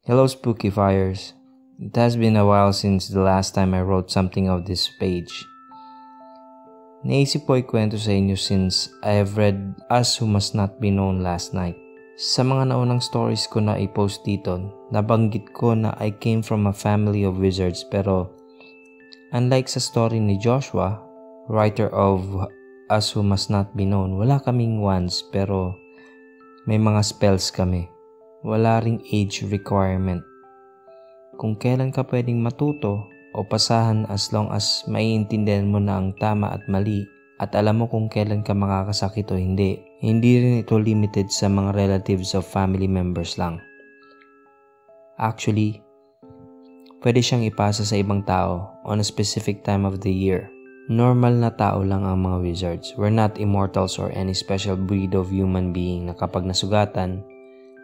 Hello Spooky Fires. It has been a while since the last time I wrote something of this page. Naisip ko ikwento sa inyo since I have read Us Who Must Not Be Known last night. Sa mga naunang stories ko na i-post dito, nabanggit ko na I came from a family of wizards pero unlike sa story ni Joshua, writer of Us Who Must Not Be Known, wala kaming wands pero may mga spells kami. Wala ring age requirement. Kung kailan ka pwedeng matuto o pasahan as long as maiintindihan mo na ang tama at mali at alam mo kung kailan ka makakasakit o hindi. Hindi rin ito limited sa mga relatives of family members lang. Actually, pwede siyang ipasa sa ibang tao on a specific time of the year. Normal na tao lang ang mga wizards. We're not immortals or any special breed of human being na kapag nasugatan,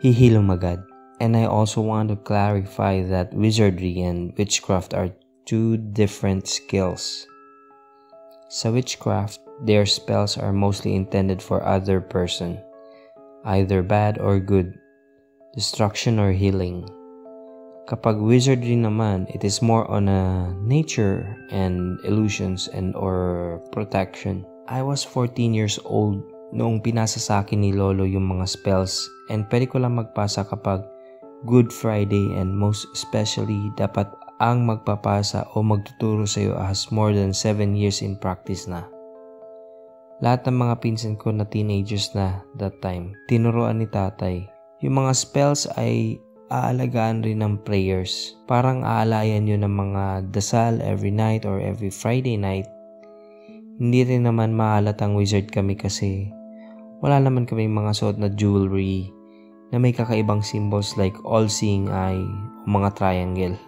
hihilom agad. And I also want to clarify that wizardry and witchcraft are two different skills. Sa witchcraft, their spells are mostly intended for other person, either bad or good, destruction or healing. Kapag wizardry naman, it is more on a nature and illusions and or protection. I was 14 years old noong pinasa sa akin ni Lolo yung mga spells and pwede ko lang magpasa kapag Good Friday and most especially dapat ang magpapasa o magtuturo sa iyo has more than 7 years in practice na. Lahat ng mga pinsan ko na teenagers na that time, tinuruan ni tatay. Yung mga spells ay aalagaan rin ng prayers. Parang aalayan yun ng mga dasal every night or every Friday night. Hindi rin naman maalatang wizard kami kasi wala naman kami mga suot na jewelry na may kakaibang symbols like all-seeing eye o mga triangle.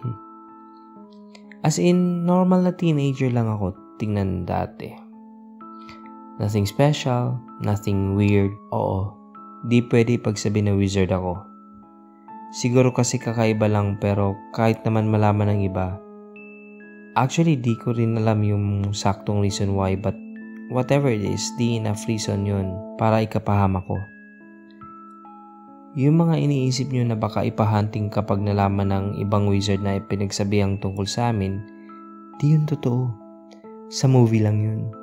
As in, normal na teenager lang ako tingnan dati. Nothing special, nothing weird. Oo, di pwede pagsabi na wizard ako. Siguro kasi kakaiba lang pero kahit naman malaman ng iba. Actually, di ko rin alam yung saktong reason why but whatever it is, di enough reason yun para ikapahama ko. Yung mga iniisip nyo na baka ipahunting kapag nalaman ng ibang wizard na ipinagsabihang tungkol sa amin, di yun totoo. Sa movie lang yun.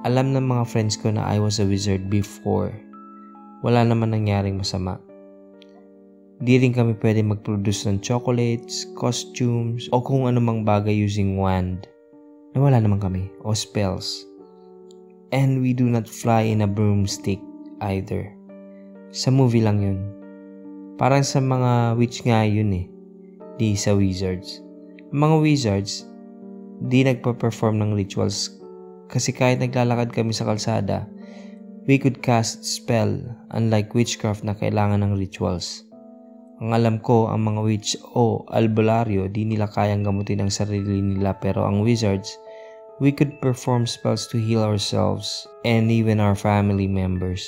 Alam ng mga friends ko na I was a wizard before. Wala naman nangyaring masama. Di rin kami pwede mag-produce ng chocolates, costumes, o kung anumang bagay using wand. Na wala naman kami, o spells. And we do not fly in a broomstick either. Sa movie lang yun. Parang sa mga witch nga yun eh. Di sa wizards. Ang mga wizards, di nagpa-perform ng rituals kasi kahit naglalakad kami sa kalsada, we could cast spell unlike witchcraft na kailangan ng rituals. Ang alam ko, ang mga witch o albularyo, di nila kayang gamutin ang sarili nila pero ang wizards, we could perform spells to heal ourselves and even our family members.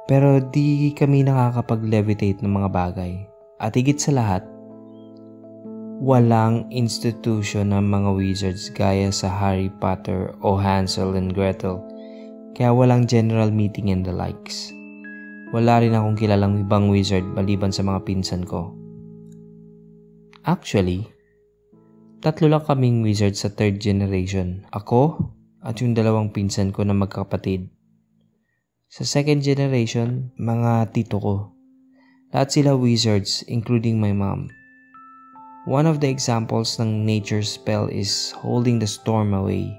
Pero di kami nakakapag-levitate ng mga bagay. At higit sa lahat, walang institution ng mga wizards gaya sa Harry Potter o Hansel and Gretel. Kaya walang general meeting and the likes. Wala rin akong kilalang ibang wizard maliban sa mga pinsan ko. Actually, 3 lang kaming wizard sa 3rd generation. Ako at yung 2 pinsan ko na magkakapatid. Sa 2nd generation, mga tito ko. Lahat sila wizards, including my mom. One of the examples ng nature spell is holding the storm away.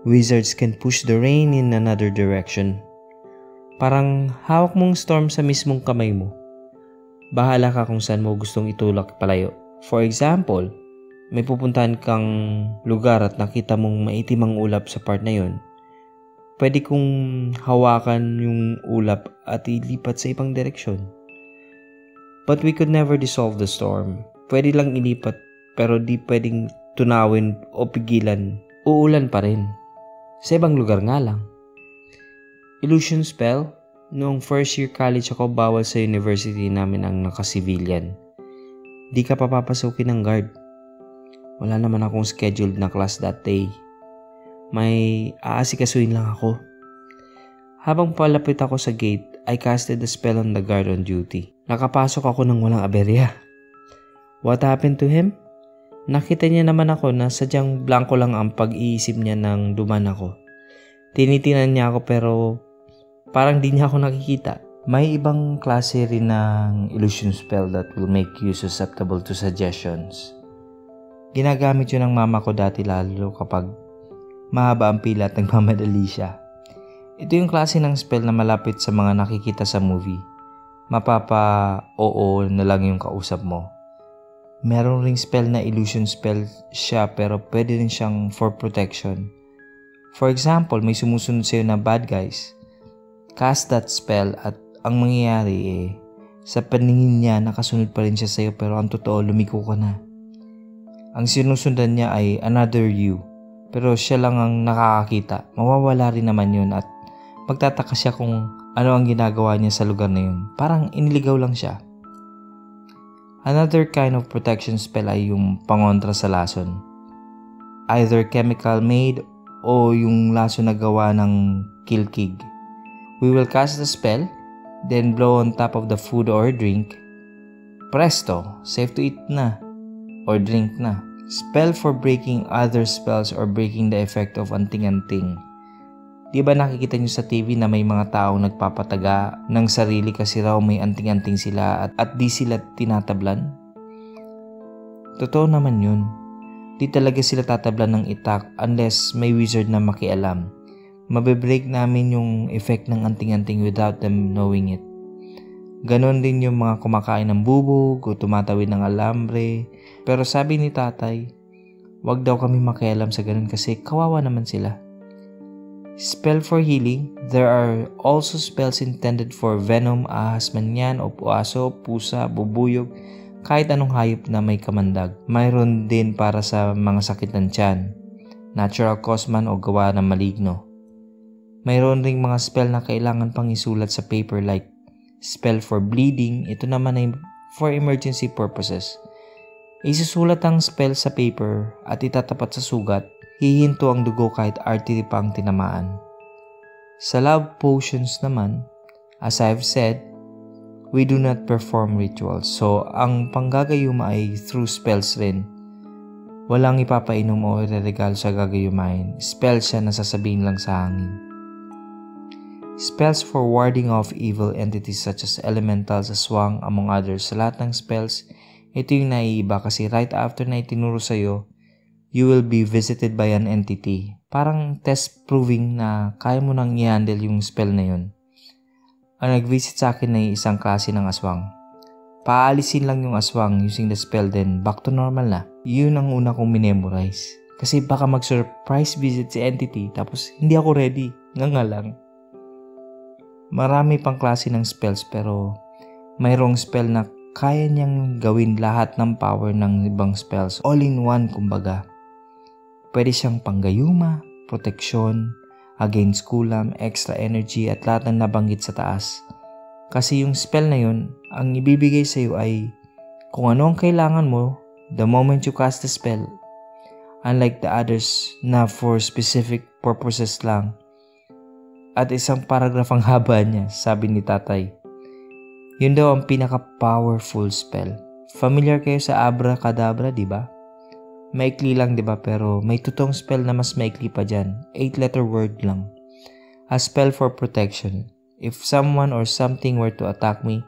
Wizards can push the rain in another direction. Parang hawak mong storm sa mismong kamay mo. Bahala ka kung saan mo gustong itulak palayo. For example, may pupuntahan kang lugar at nakita mong maitim ang ulap sa part na yun. Pwede kong hawakan yung ulap at ilipat sa ibang direksyon. But we could never dissolve the storm. Pwede lang ilipat pero di pwedeng tunawin o pigilan. Uulan pa rin. Sa ibang lugar nga lang. Illusion spell? Noong first year college ako, bawal sa university namin ang naka-civilian. Di ka papapasukin ng guard. Wala naman akong scheduled na class that day. May aasikasuin lang ako. Habang palapit ako sa gate, I casted a spell on the guard on duty. Nakapasok ako ng walang aberya. What happened to him? Nakita niya naman ako na sadyang blanko lang ang pag-iisip niya nang duman ako. Tinitinan niya ako pero parang di niya ako nakikita. May ibang klase rin ng illusion spell that will make you susceptible to suggestions. Ginagamit yun ng mama ko dati lalo kapag mahaba ang pila at nagmamadali siya. Ito yung klase ng spell na malapit sa mga nakikita sa movie. Mapapa-oo na lang yung kausap mo. Meron ring spell na illusion spell siya pero pwede rin siyang for protection. For example, may sumusunod sa'yo na bad guys. Cast that spell at ang mangyayari sa paningin niya nakasunod pa rin siya sa'yo pero ang totoo lumiko ka na. Ang sinusundan niya ay another you pero siya lang ang nakakakita. Mawawala rin naman yun at magtataka siya kung ano ang ginagawa niya sa lugar na yun. Parang iniligaw lang siya. Another kind of protection spell ay yung pangontra sa lason. Either chemical made o yung lason na gawa ng kilkig. We will cast the spell, then blow on top of the food or drink. Presto, safe to eat na or drink na. Spell for breaking other spells or breaking the effect of anting-anting. Di ba nakikita nyo sa TV na may mga taong nagpapataga ng sarili kasi raw may anting-anting sila at di sila tinatablan? Totoo naman yun. Di talaga sila tatablan ng itak unless may wizard na makialam. Mabibreak namin yung effect ng anting-anting without them knowing it. Ganon din yung mga kumakain ng bubog o tumatawid ng alambre. Pero sabi ni tatay, wag daw kami makialam sa ganon kasi kawawa naman sila. Spell for healing. There are also spells intended for venom, ahas man yan, o aso, pusa, bubuyog, kahit anong hayop na may kamandag. Mayroon din para sa mga sakit ng tiyan, natural cause man o gawa ng maligno. Mayroon ring mga spell na kailangan pang isulat sa paper like spell for bleeding. Ito naman ay for emergency purposes. Isusulat ang spell sa paper at itatapat sa sugat. Hihinto ang dugo kahit artery pa ang tinamaan. Sa love potions naman, as I've said, we do not perform rituals. So, ang panggagayuma ay through spells rin. Walang ipapainom o ireregalo sa gagayumain. Spells siya na sasabihin lang sa hangin. Spells for warding off evil entities such as elementals, aswang, among others. Sa lahat ng spells, ito yung naiiba kasi right after na itinuro sa'yo, you will be visited by an entity. Parang test proving na kaya mo nang i-handle yung spell na yun. Ang nag-visit sa akin ay isang klase ng aswang. Paalisin lang yung aswang using the spell then back to normal na. Yun ang una kong minemorize. Kasi baka mag-surprise visit si entity tapos hindi ako ready. Nga lang. Marami pang klase ng spells pero mayroong spell na kaya niyang gawin lahat ng power ng ibang spells. All in one kumbaga. Pwede siyang panggayuma, proteksyon, against kulam, extra energy at lahat ng nabanggit sa taas. Kasi yung spell na yun, ang ibibigay sa iyo ay kung ano ang kailangan mo the moment you cast the spell. Unlike the others na for specific purposes lang. At isang paragraph ang haba niya, sabi ni tatay. Yun daw ang pinaka-powerful spell. Familiar kayo sa abracadabra, di ba? Maikli lang diba pero may totoong spell na mas maikli pa dyan. 8-letter word lang. A spell for protection. If someone or something were to attack me,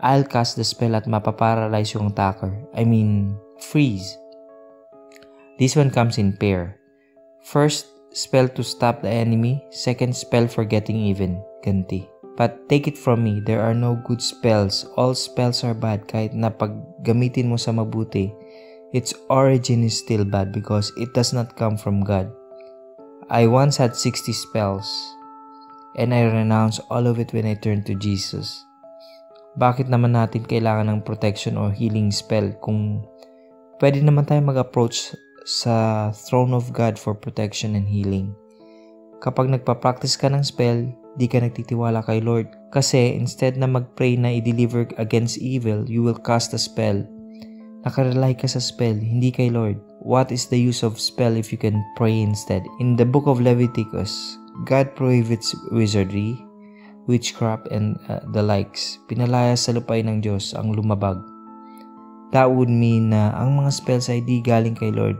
I'll cast the spell at mapaparalyze yung attacker. I mean, freeze. This one comes in pair. First, spell to stop the enemy. Second, spell for getting even. Ganti. But take it from me, there are no good spells. All spells are bad kahit na paggamitin mo sa mabuti. Its origin is still bad because it does not come from God. I once had 60 spells and I renounced all of it when I turned to Jesus. Bakit naman natin kailangan ng protection or healing spell kung pwede naman tayo mag-approach sa throne of God for protection and healing? Kapag nagpa-practice ka ng spell, di ka nagtitiwala kay Lord. Kasi instead na mag-pray na i-deliver against evil, you will cast a spell. Nakarely ka sa spell, hindi kay Lord. What is the use of spell if you can pray instead? In the book of Leviticus, God prohibits wizardry, witchcraft and the likes. Pinalayas sa lupay ng Diyos ang lumabag. That would mean na ang mga spells ay di galing kay Lord.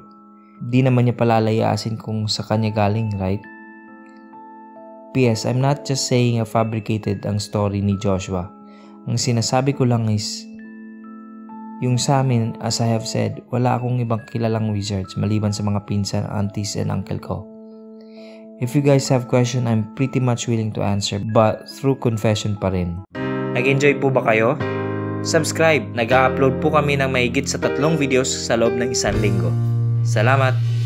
Di naman niya palalayasin kung sa kanya galing, right? P.S. I'm not just saying fabricated ang story ni Joshua. Ang sinasabi ko lang is, yung sa amin, as I have said, wala akong ibang kilalang wizards maliban sa mga pinsan, aunties, and uncle ko. If you guys have question, I'm pretty much willing to answer, but through confession pa rin. Nag-enjoy po ba kayo? Subscribe! Nag-upload po kami ng mahigit sa 3 videos sa loob ng 1 linggo. Salamat!